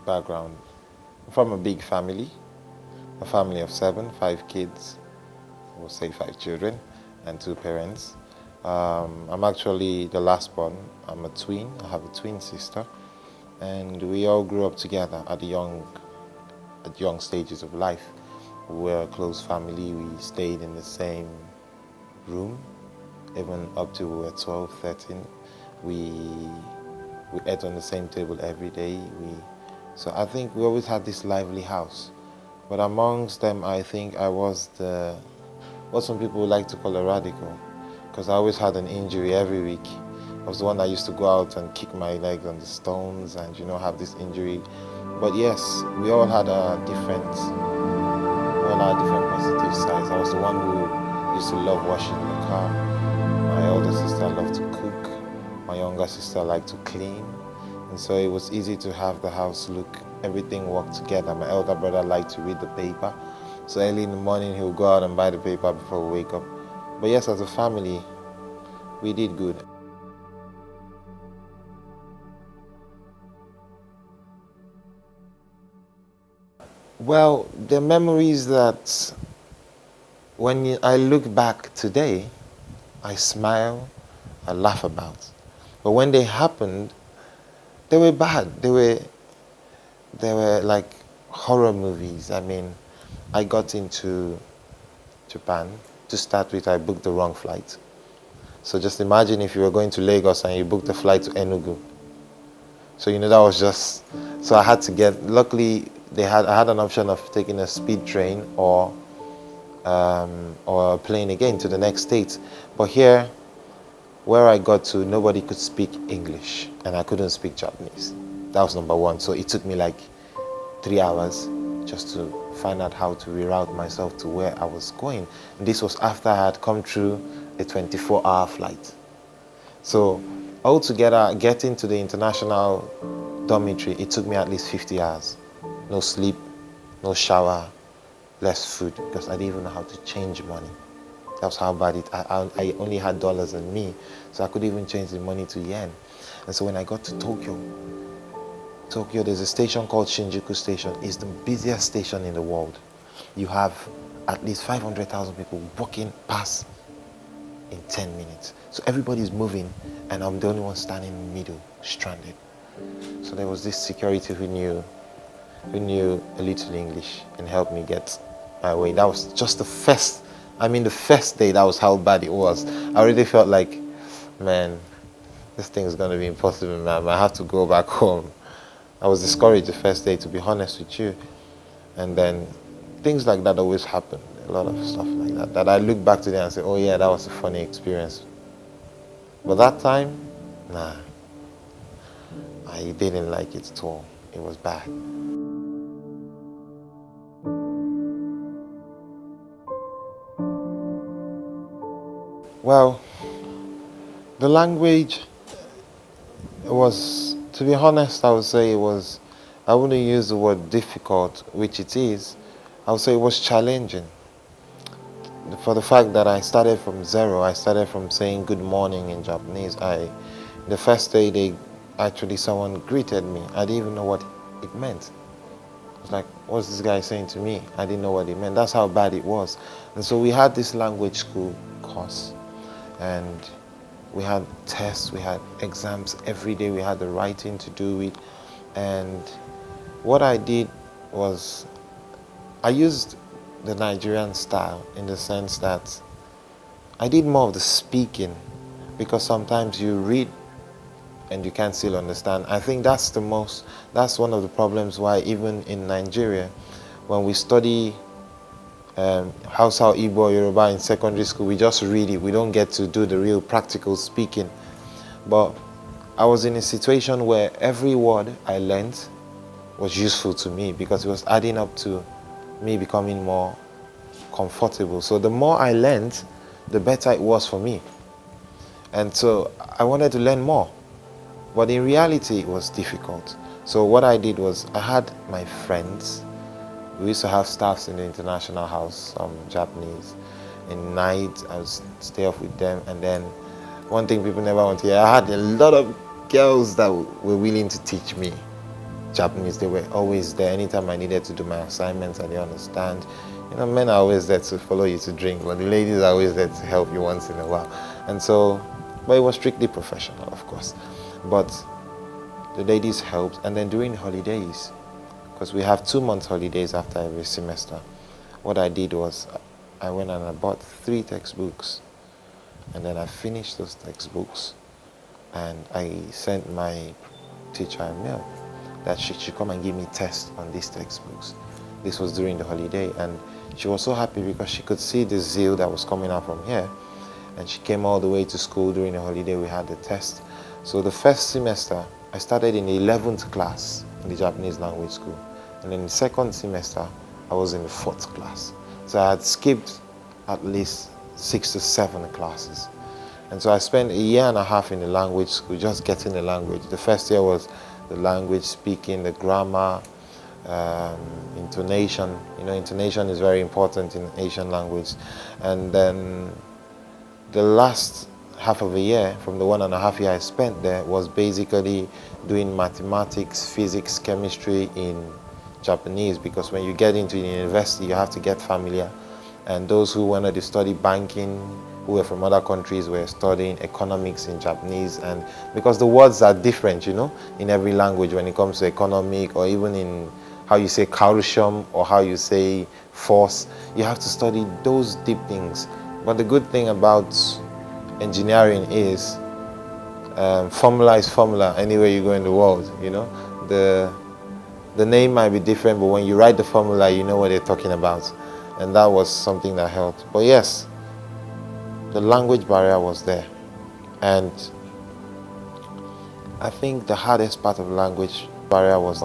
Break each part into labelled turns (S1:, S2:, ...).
S1: background. I'm from a big family, a family of 7, 5 kids, we'll say 5 children, and 2 parents. I'm actually the last born. I'm a twin. I have a twin sister, and we all grew up together at young stages of life. We were a close family. We stayed in the same room, even up to we were 12, 13. We ate on the same table every day. So I think we always had this lively house. But amongst them, I think I was what some people like to call a radical, because I always had an injury every week. I was the one that used to go out and kick my leg on the stones and, have this injury. But yes, we all had different positive sides. I was the one who used to love washing the car. My older sister loved to cook. My younger sister liked to clean. And so it was easy to have the house look, everything work together. My elder brother liked to read the paper. So early in the morning, he would go out and buy the paper before we wake up. But yes, as a family, we did good. Well, the memories that when I look back today, I smile, I laugh about. But when they happened, they were bad. They were like horror movies. I mean, I got into Japan. To start with, I booked the wrong flight. So just imagine if you were going to Lagos and you booked a flight to Enugu. So that was just, so I had to luckily I had an option of taking a speed train or a plane again to the next state. But here, where I got to, nobody could speak English and I couldn't speak Japanese. That was number one. So it took me like 3 hours just to find out how to reroute myself to where I was going. And this was after I had come through a 24-hour flight. So altogether, getting to the international dormitory, it took me at least 50 hours. No sleep, no shower, less food, because I didn't even know how to change money. That's how bad I only had dollars on me, so I couldn't even change the money to yen. And so when I got to Tokyo, there's a station called Shinjuku Station. It's the busiest station in the world. You have at least 500,000 people walking past in 10 minutes. So everybody's moving, and I'm the only one standing in the middle, stranded. So there was this security who knew a little English and helped me get my way. That was just the first day, that was how bad it was. I already felt like, man, this thing is going to be impossible, man. I have to go back home. I was discouraged the first day, to be honest with you. And then things like that always happen. A lot of stuff like that. That I look back today and say, oh yeah, that was a funny experience. But that time, nah. I didn't like it at all. It was bad. Well, the language was, to be honest, I would say I wouldn't use the word difficult, which it is. I would say it was challenging. For the fact that I started from zero, I started from saying good morning in Japanese. The first day someone greeted me. I didn't even know what it meant. I was like, what's this guy saying to me? I didn't know what it meant. That's how bad it was. And so we had this language school course, and we had tests, we had exams every day, we had the writing to do it. And what I did was, I used the Nigerian style in the sense that I did more of the speaking, because sometimes you read and you can't still understand. I think that's one of the problems why even in Nigeria, when we study Hausa, Igbo, Yoruba in secondary school, we just read it. We don't get to do the real practical speaking. But I was in a situation where every word I learned was useful to me, because it was adding up to me becoming more comfortable. So the more I learned, the better it was for me. And so I wanted to learn more. But in reality, it was difficult. So what I did was, I had my friends. We used to have staffs in the international house, some Japanese. In night, I would stay off with them. And then one thing people never want to hear, I had a lot of girls that were willing to teach me. Japanese. They were always there. Anytime I needed to do my assignments, I didn't understand. Men are always there to follow you to drink, but the ladies are always there to help you once in a while. And so, but it was strictly professional, of course. But the ladies helped. And then during the holidays, because we have 2 months holidays after every semester, what I did was I went and I bought 3 textbooks. And then I finished those textbooks and I sent my teacher a mail that she should come and give me tests on these textbooks. This was during the holiday, and she was so happy because she could see the zeal that was coming out from here. And she came all the way to school during the holiday. We had the test. So the first semester, I started in the 11th class in the Japanese language school. And then the second semester, I was in the 4th class. So I had skipped at least 6 to 7 classes. And so I spent a year and a half in the language school just getting the language. The first year was the language speaking, the grammar, intonation. Intonation is very important in Asian language. And then the last half of a year, from the 1.5 years I spent there, was basically doing mathematics, physics, chemistry in Japanese, because when you get into the university, you have to get familiar. And those who wanted to study banking, who were from other countries, were studying economics in Japanese. And because the words are different, in every language when it comes to economic, or even in how you say calcium or how you say force, you have to study those deep things. But the good thing about engineering is formula is formula anywhere you go in the world. The name might be different, but when you write the formula, you know what they're talking about. And that was something that helped. But yes, the language barrier was there. And I think the hardest part of language barrier was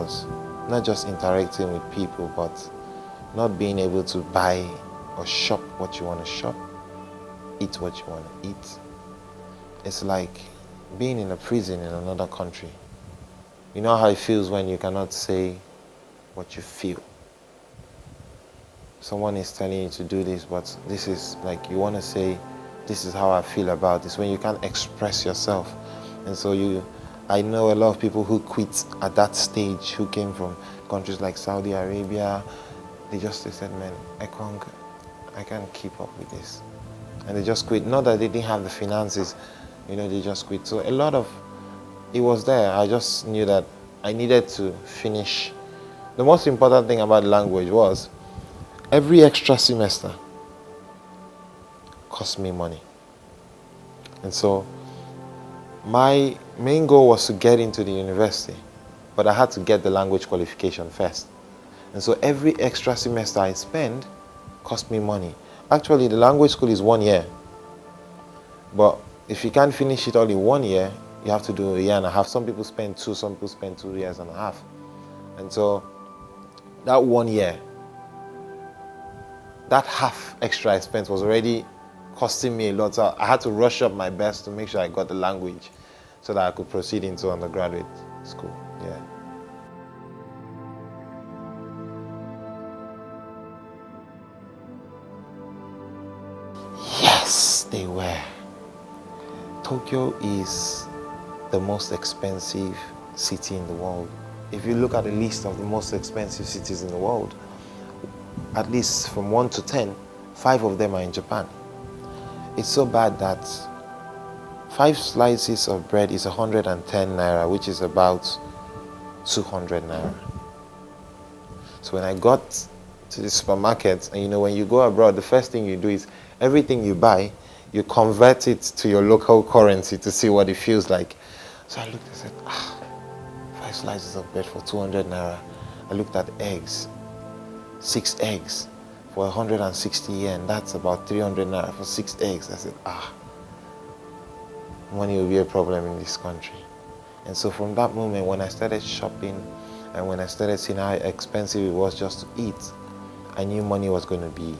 S1: not just interacting with people, but not being able to buy or shop what you want to shop, eat what you want to eat. It's like being in a prison in another country. You know how it feels when you cannot say what you feel. Someone is telling you to do this, but this is like you want to say, this is how I feel about this, when you can't express yourself. And so I know a lot of people who quit at that stage, who came from countries like Saudi Arabia. They said, man, Ekong, I can't keep up with this. And they just quit. Not that they didn't have the finances, they just quit. So a lot of it was there. I just knew that I needed to finish. The most important thing about language was every extra semester cost me money. And so my main goal was to get into the university, but I had to get the language qualification first. And so every extra semester I spend cost me money. Actually, the language school is 1 year. But if you can't finish it all in 1 year, you have to do a year and a half. Some people spend 2, some people spend 2 years and a half. And so that 1 year, that half extra I spent was already costing me a lot. So I had to rush up my best to make sure I got the language so that I could proceed into undergraduate school. Yeah. Yes, they were. Tokyo is the most expensive city in the world. If you look at the list of the most expensive cities in the world, at least from 1 to 10, 5 of them are in Japan. It's so bad that 5 slices of bread is 110 naira, which is about 200 naira. So when I got to the supermarket, and when you go abroad, the first thing you do is everything you buy, you convert it to your local currency to see what it feels like. So I looked and said, 5 slices of bread for 200 naira. I looked at eggs, 6 eggs for 160 yen. That's about 300 naira for 6 eggs. I said, money will be a problem in this country. And so from that moment, when I started shopping and when I started seeing how expensive it was just to eat, I knew money was going to be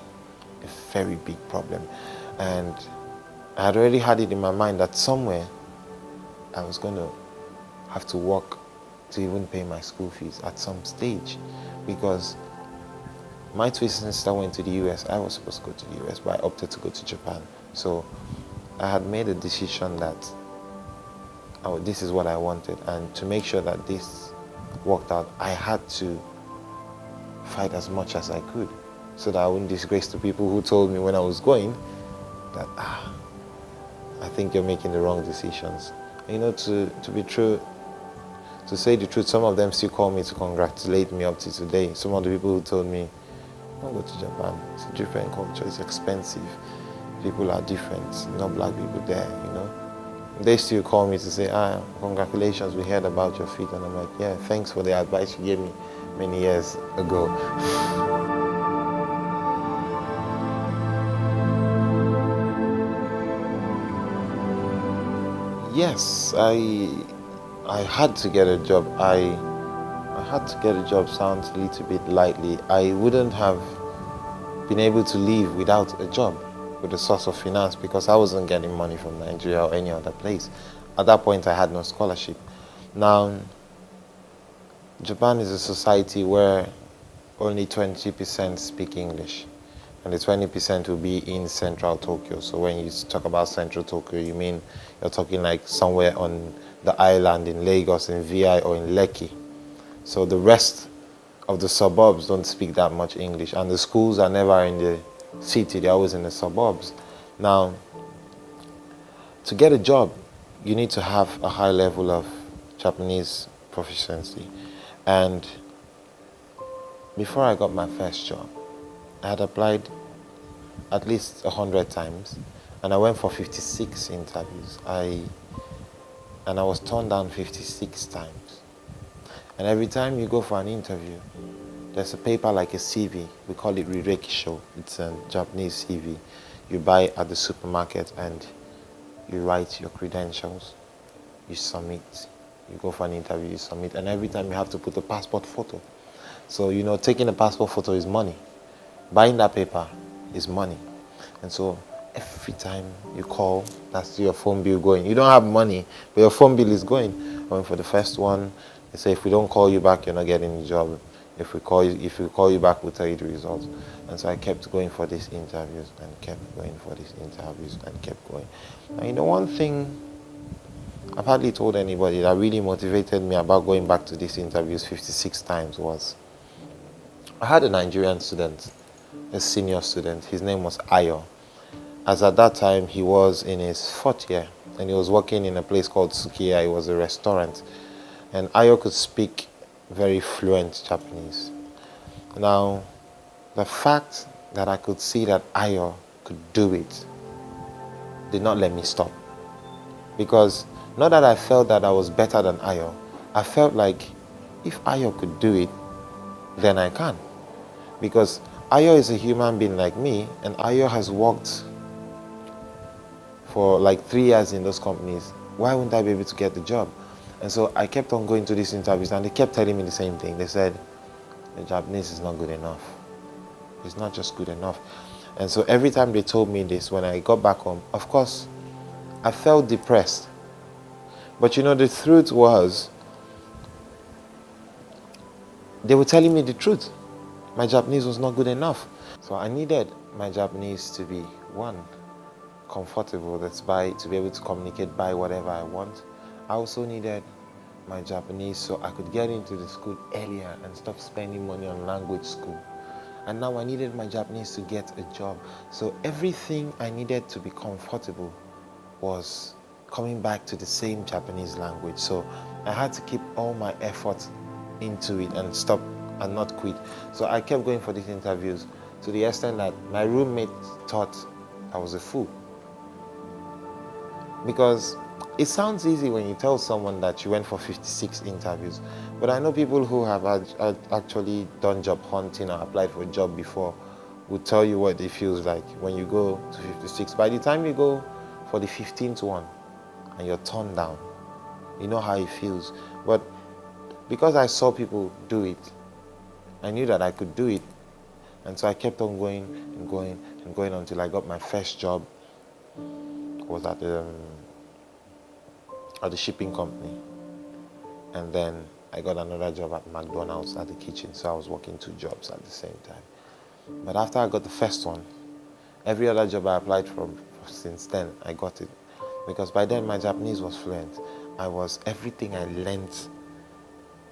S1: a very big problem. And I had already had it in my mind that somewhere I was going to have to work to even pay my school fees at some stage, because my twin sister went to the US. I was supposed to go to the US, but I opted to go to Japan. So I had made a decision that this is what I wanted, and to make sure that this worked out, I had to fight as much as I could so that I wouldn't disgrace the people who told me when I was going that, I think you're making the wrong decisions. You know, to be true, to say the truth, some of them still call me to congratulate me up to today. Some of the people who told me, don't go to Japan, it's a different culture, it's expensive, people are different, not black people there, you know. They still call me to say, congratulations, we heard about your feet. And I'm like, yeah, thanks for the advice you gave me many years ago. Yes, I had to get a job. I had to get a job sounds a little bit lightly. I wouldn't have been able to live without a job with a source of finance because I wasn't getting money from Nigeria or any other place. At that point, I had no scholarship. Now, Japan is a society where only 20% speak English, and the 20% will be in central Tokyo. So when you talk about central Tokyo, you mean you're talking like somewhere on the island in Lagos, in VI, or in Lekki. So the rest of the suburbs don't speak that much English, and the schools are never in the city, they're always in the suburbs. Now, to get a job, you need to have a high level of Japanese proficiency. And before I got my first job, I had applied at least 100 times, and I went for 56 interviews. And I was turned down 56 times. And every time you go for an interview, there's a paper like a CV. We call it Rirekisho. It's a Japanese CV. You buy at the supermarket and you write your credentials. You submit. You go for an interview, you submit. And every time you have to put a passport photo. So, you know, taking a passport photo is money. Buying that paper is money. And so every time you call, that's your phone bill going. You don't have money, but your phone bill is going. I went for the first one. They say, if we don't call you back, you're not getting the job. If we call you back, we'll tell you the results. And so I kept going for these interviews and kept going for these interviews and kept going. And you know, one thing I've hardly told anybody that really motivated me about going back to these interviews 56 times was I had a Nigerian student, a senior student. His name was Ayo. As at that time, he was in his fourth year, and he was working in a place called Sukiya. It was a restaurant. And Ayo could speak very fluent Japanese. Now, the fact that I could see that Ayo could do it did not let me stop. Because not that I felt that I was better than Ayo, I felt like if Ayo could do it, then I can. Because Ayo is a human being like me, and Ayo has worked for like 3 years in those companies. Why wouldn't I be able to get the job? And so I kept on going to these interviews, and they kept telling me the same thing. They said, the Japanese is not good enough. It's not just good enough. And so every time they told me this, when I got back home, of course, I felt depressed. But you know, the truth was, they were telling me the truth. My Japanese was not good enough. So I needed my Japanese to be, one, comfortable, to be able to communicate, buy whatever I want. I also needed my Japanese so I could get into the school earlier and stop spending money on language school. And now I needed my Japanese to get a job. So everything I needed to be comfortable was coming back to the same Japanese language. So I had to keep all my effort into it and stop and not quit. So I kept going for these interviews to the extent that my roommate thought I was a fool. Because it sounds easy when you tell someone that you went for 56 interviews, but I know people who have actually done job hunting or applied for a job before will tell you what it feels like when you go to 56. By the time you go for the 15th one and you're turned down, you know how it feels. But because I saw people do it, I knew that I could do it. And so I kept on going and going and going until I got my first job. It was at the shipping company. And then I got another job at McDonald's at the kitchen. So I was working 2 jobs at the same time. But after I got the first one, every other job I applied for since then, I got it. Because by then my Japanese was fluent. Everything I learned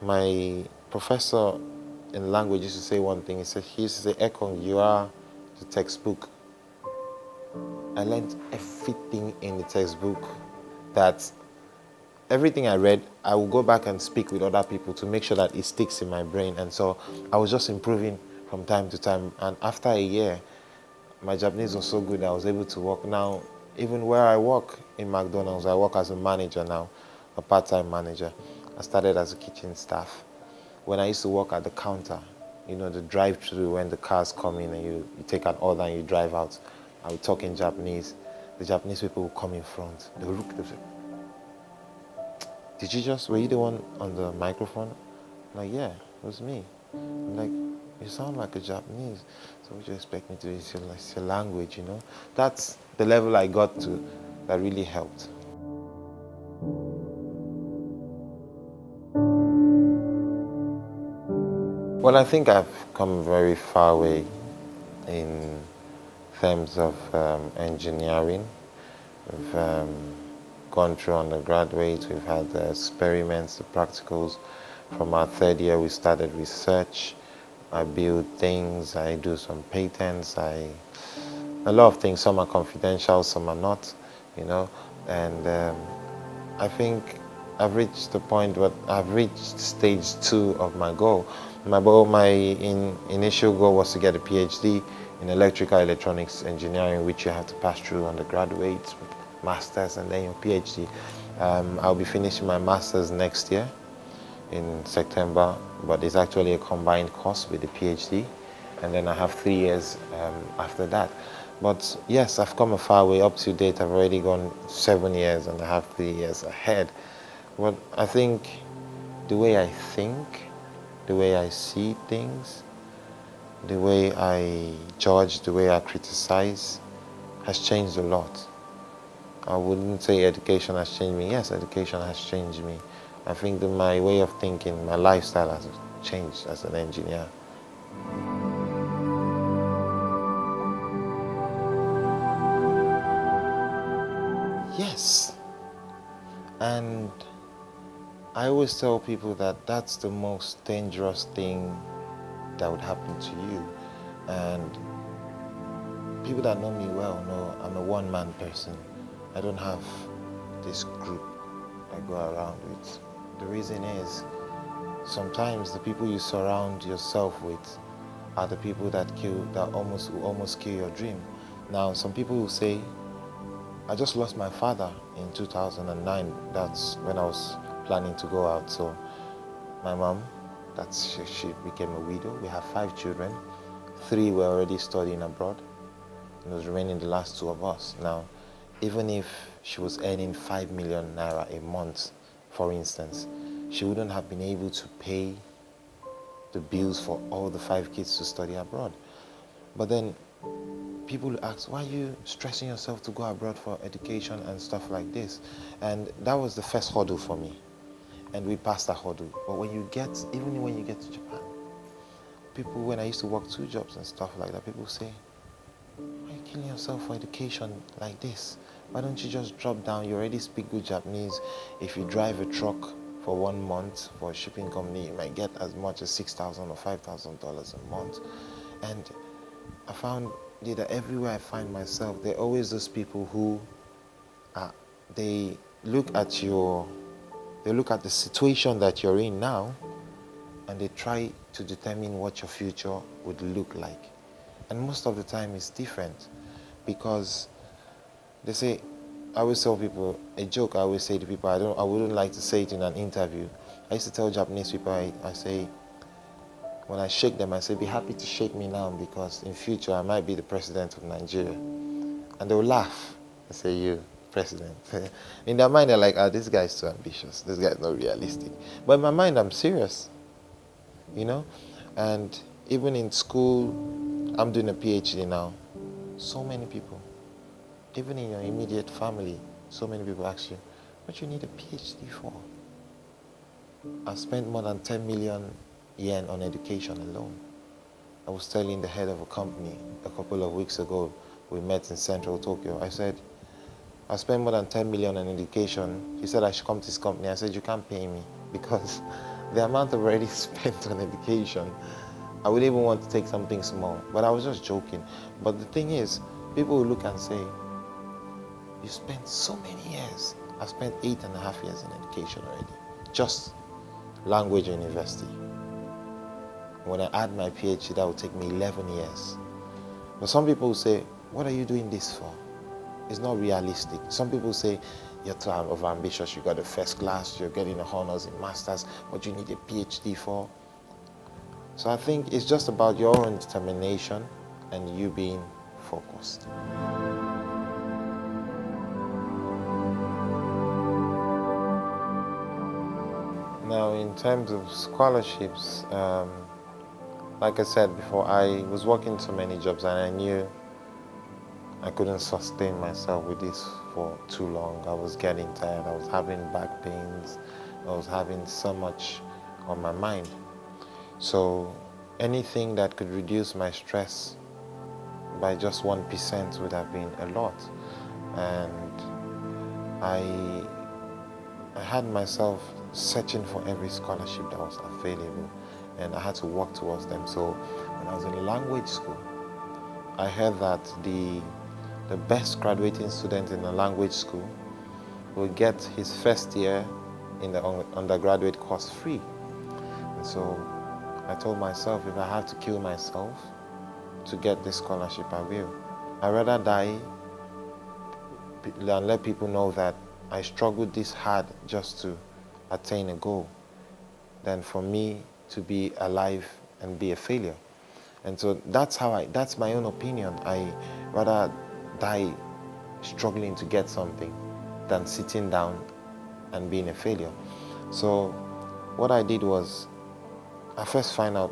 S1: My professor in language used to say one thing. He used to say, Ekong, you are the textbook. I learned everything in the textbook. That everything I read, I will go back and speak with other people to make sure that it sticks in my brain. And so I was just improving from time to time. And after a year, my Japanese was so good that I was able to work. Now, even where I work in McDonald's, I work as a manager now, a part-time manager. I started as a kitchen staff. When I used to work at the counter, you know, the drive-through, when the cars come in and you take an order and you drive out, I would talk in Japanese. The Japanese people would come in front. They would look at them. Were you the one on the microphone? I'm like, yeah, it was me. I'm like, you sound like a Japanese. So would you expect me to do? It's your language, you know? That's the level I got to that really helped. Well, I think I've come very far away in terms of engineering. We've gone through undergraduate, we've had the experiments, the practicals. From our third year, we started research. I build things, I do some patents, a lot of things. Some are confidential, some are not, you know. And I think I've reached the point where I've reached stage 2 of my goal. My initial goal was to get a PhD in electrical electronics engineering, which you have to pass through undergraduate, master's, and then your PhD. I'll be finishing my master's next year in September, but it's actually a combined course with the PhD, and then I have 3 years after that. But yes, I've come a far way. Up to date, I've already gone 7 years and I have 3 years ahead. But I think the way I think, the way I see things, the way I judge, the way I criticize has changed a lot. I wouldn't say education has changed me. Yes, education has changed me. I think that my way of thinking, my lifestyle has changed as an engineer. Yes. And I always tell people that that's the most dangerous thing that would happen to you. And people that know me well know I'm a one-man person. I don't have this group I go around with. The reason is, sometimes the people you surround yourself with are the people that almost kill your dream. Now, some people will say, I just lost my father in 2009. That's when I was planning to go out. So my mom, she became a widow. We have 5 children. 3 were already studying abroad. And it was remaining the last 2 of us. Now, even if she was earning 5 million naira a month, for instance, she wouldn't have been able to pay the bills for all the 5 kids to study abroad. But then people ask, why are you stressing yourself to go abroad for education and stuff like this? And that was the first hurdle for me. And we passed that hurdle. But even when you get to Japan, people, when I used to work 2 jobs and stuff like that, people say, why are you killing yourself for education like this? Why don't you just drop down? You already speak good Japanese. If you drive a truck for 1 month for a shipping company, you might get as much as $6,000 or $5,000 a month. And I found that everywhere I find myself, there are always those people who they look at the situation that you're in now, and they try to determine what your future would look like. And most of the time it's different, because they say, I always tell people a joke. I always say to people, I wouldn't like to say it in an interview. I used to tell Japanese people, I say, when I shake them, I say, be happy to shake me now, because in future I might be the president of Nigeria. And they'll laugh. I say, you, president. In their mind, they're like, this guy's too ambitious. This guy's not realistic. But in my mind, I'm serious, you know? And even in school, I'm doing a PhD now. So many people, even in your immediate family, so many people ask you, what you need a PhD for? I've spent more than 10 million yen on education alone. I was telling the head of a company a couple of weeks ago, we met in central Tokyo. I said, I spent more than 10 million on education. He said I should come to his company. I said, you can't pay me, because the amount I've already spent on education, I wouldn't even want to take something small. But I was just joking. But the thing is, people will look and say, you spent so many years. I've spent 8.5 years in education already. Just language university. When I add my PhD, that will take me 11 years. But some people will say, what are you doing this for? It's not realistic. Some people say, you're too overambitious, you got a first class, you're getting a honors in masters, what you need a PhD for. So I think it's just about your own determination and you being focused. Now, in terms of scholarships, like I said before, I was working so many jobs and I knew I couldn't sustain myself with this for too long. I was getting tired, I was having back pains, I was having so much on my mind. So anything that could reduce my stress by just 1% would have been a lot. And I had myself searching for every scholarship that was available, and I had to work towards them. So when I was in language school, I heard that the best graduating student in a language school will get his first year in the undergraduate course free. And so I told myself, if I have to kill myself to get this scholarship, I will. I'd rather die and let people know that I struggled this hard just to attain a goal than for me to be alive and be a failure. And so that's my own opinion. I rather die struggling to get something than sitting down and being a failure. So what I did was, I first find out,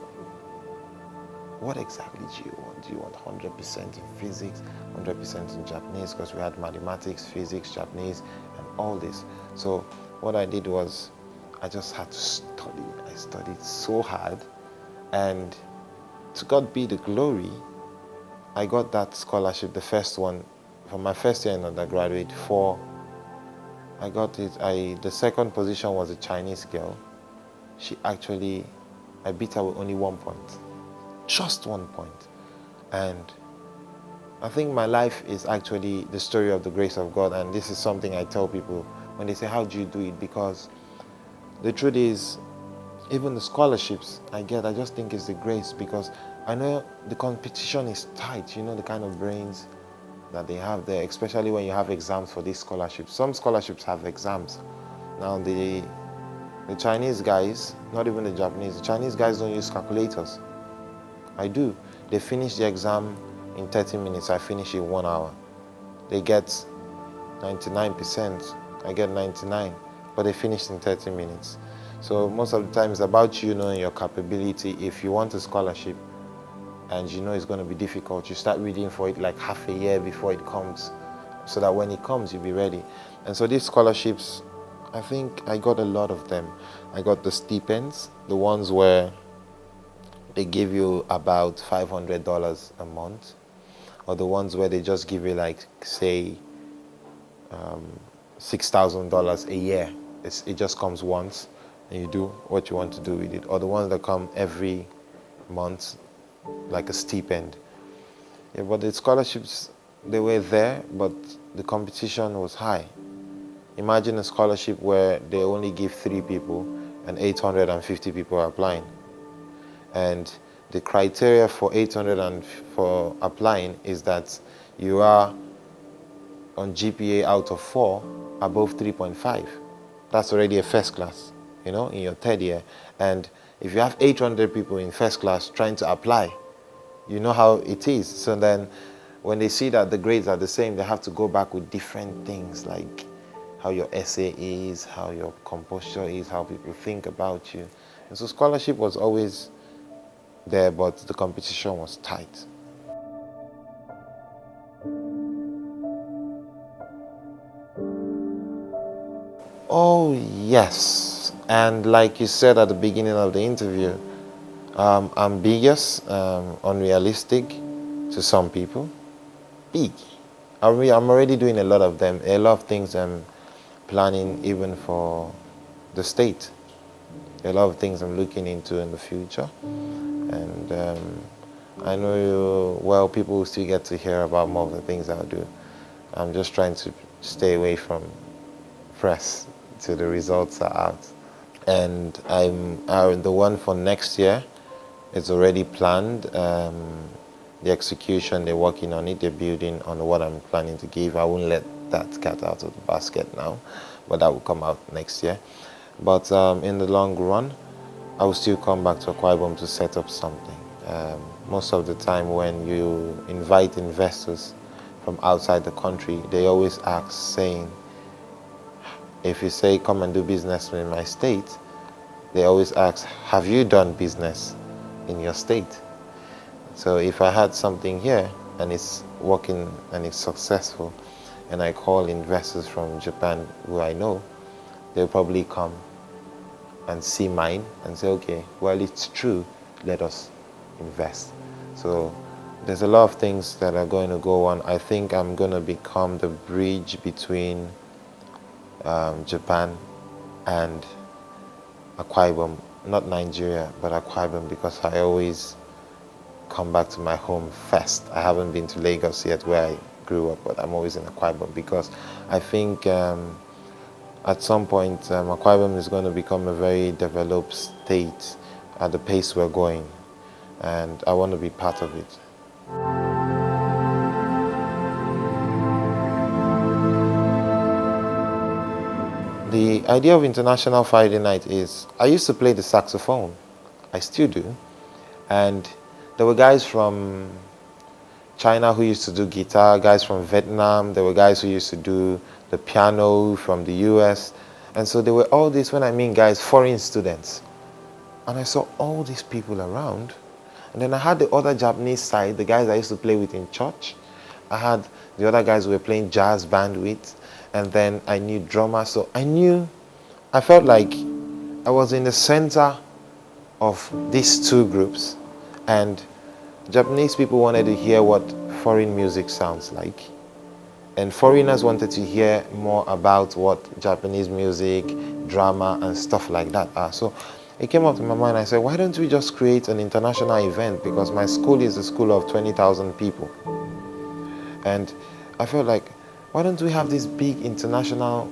S1: what exactly do you want? Do you want 100% in physics, 100% in Japanese? Because we had mathematics, physics, Japanese, and all this. So what I did was, I just had to study. I studied so hard, and to God be the glory, I got that scholarship, the first one, for my first year in undergraduate. I got it. The second position was a Chinese girl. I beat her with only 1 point. Just 1 point. And I think my life is actually the story of the grace of God, and this is something I tell people when they say, how do you do it? Because the truth is, even the scholarships I get, I just think it's the grace, because I know the competition is tight. You know the kind of brains that they have there, especially when you have exams for these scholarships. Some scholarships have exams. Now the Chinese guys, not even the Japanese, the Chinese guys don't use calculators. I do. They finish the exam in 30 minutes, I finish in 1 hour. They get 99%, I get 99, but they finish in 30 minutes. So most of the time it's about you knowing your capability. If you want a scholarship and you know it's going to be difficult, you start reading for it like half a year before it comes, so that when it comes, you'll be ready. And so these scholarships, I think I got a lot of them. I got the stipends, the ones where they give you about $500 a month, or the ones where they just give you, like, say, $6,000 a year. It just comes once, and you do what you want to do with it. Or the ones that come every month, like a stipend. Yeah, but the scholarships, they were there, but the competition was high. Imagine a scholarship where they only give 3 people and 850 people are applying. And the criteria for for applying is that you are on GPA out of 4 above 3.5. That's already a first class, in your third year. And if you have 800 people in first class trying to apply, you know how it is. So then when they see that the grades are the same, they have to go back with different things, like how your essay is, how your composure is, how people think about you. And so scholarship was always there, but the competition was tight. Oh, yes. And like you said at the beginning of the interview, ambiguous, unrealistic to some people. Big. I'm already doing a lot of them, a lot of things I'm planning even for the state. There are a lot of things I'm looking into in the future, and I know well, people will still get to hear about more of the things I'll do. I'm just trying to stay away from press till the results are out. And the one for next year is already planned. The execution, they're working on it, they're building on what I'm planning to give. I won't let that cat out of the basket now, but that will come out next year. But in the long run, I will still come back to Akwa Ibom to set up something. Most of the time when you invite investors from outside the country, they always ask saying, if you say come and do business in my state, they always ask, have you done business in your state? So if I had something here and it's working and it's successful, and I call investors from Japan who I know, they'll probably come and see mine and say, okay, well, it's true, let us invest. So there's a lot of things that are going to go on. I think I'm going to become the bridge between Japan and Akwa Ibom, not Nigeria, but Akwa Ibom, because I always come back to my home first. I haven't been to Lagos yet, where I grew up, but I'm always in Akwa Ibom because I think at some point Akwa Ibom is going to become a very developed state at the pace we're going, and I want to be part of it. The idea of International Friday Night is, I used to play the saxophone, I still do, and there were guys from China who used to do guitar, guys from Vietnam, there were guys who used to do the piano from the US, and so there were all these, when I mean guys, foreign students. And I saw all these people around, and then I had the other Japanese side, the guys I used to play with in church. I had the other guys who were playing jazz band with, and then I knew drummers, so I felt like I was in the center of these two groups, and Japanese people wanted to hear what foreign music sounds like, and foreigners wanted to hear more about what Japanese music, drama, and stuff like that are. So it came up to my mind, I said, why don't we just create an international event, because my school is a school of 20,000 people. And I felt like, why don't we have this big international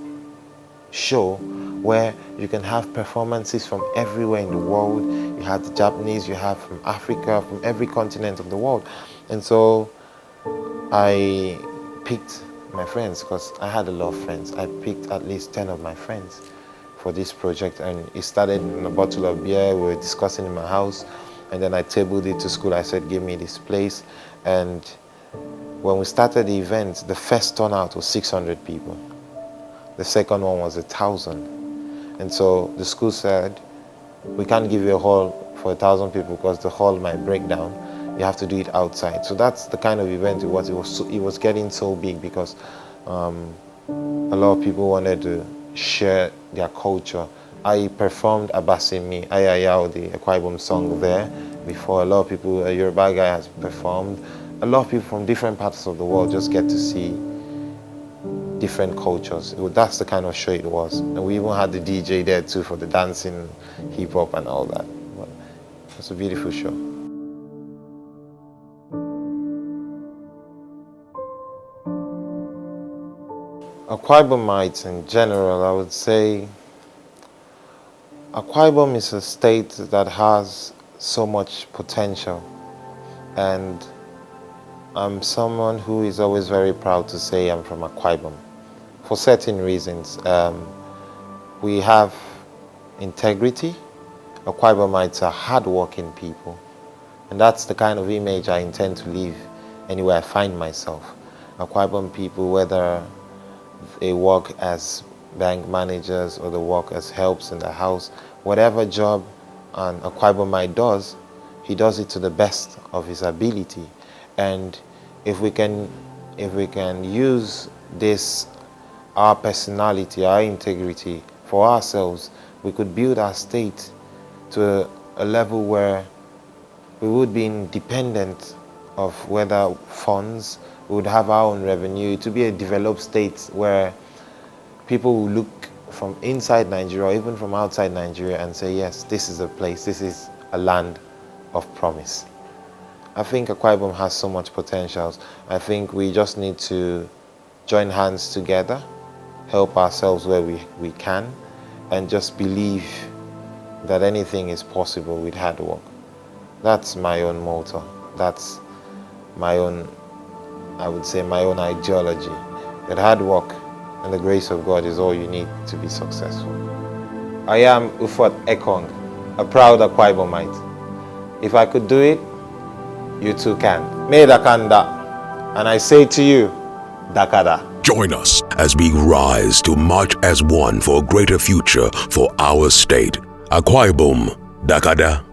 S1: show where you can have performances from everywhere in the world. You have the Japanese, you have from Africa, from every continent of the world. And so I picked my friends, because I had a lot of friends. I picked at least 10 of my friends for this project, and it started in a bottle of beer. We were discussing in my house, and then I tabled it to school. I said, give me this place. And when we started the event, the first turnout was 600 people. The second one was 1,000. And so the school said, we can't give you a hall for 1,000 people because the hall might break down. You have to do it outside. So that's the kind of event it was. It was getting so big because a lot of people wanted to share their culture. I performed Abasimi, Ayayao, the Akwa Ibom song there before. A lot of people, a Yoruba guy has performed. A lot of people from different parts of the world just get to see different cultures. That's the kind of show it was. And we even had the DJ there too for the dancing, hip hop and all that. But it's a beautiful show. Akwa Ibomites in general, I would say Akwa Ibom is a state that has so much potential, and I'm someone who is always very proud to say I'm from Akwa Ibom for certain reasons. We have integrity. Akwa Ibomites are hardworking people, and that's the kind of image I intend to leave anywhere I find myself. Akwa Ibom people, whether they work as bank managers or they work as helps in the house, whatever job an Akwa Ibomite does, he does it to the best of his ability. And if we can use this, our personality, our integrity for ourselves, we could build our state to a level where we would be independent of whether funds, we would have our own revenue, to be a developed state where people will look from inside Nigeria, or even from outside Nigeria, and say, yes, this is a place, this is a land of promise. I think Akwa Ibom has so much potential. I think we just need to join hands together, help ourselves where we can, and just believe that anything is possible with hard work. That's my own motto. That's my own, I would say, my own ideology. That hard work and the grace of God is all you need to be successful. I am Ufot Ekong, a proud Akwa Ibomite. If I could do it, you too can. Me Dakkada, and I say to you, Dakkada.
S2: Join us as we rise to march as one for a greater future for our state. Akwa Ibom, Dakkada.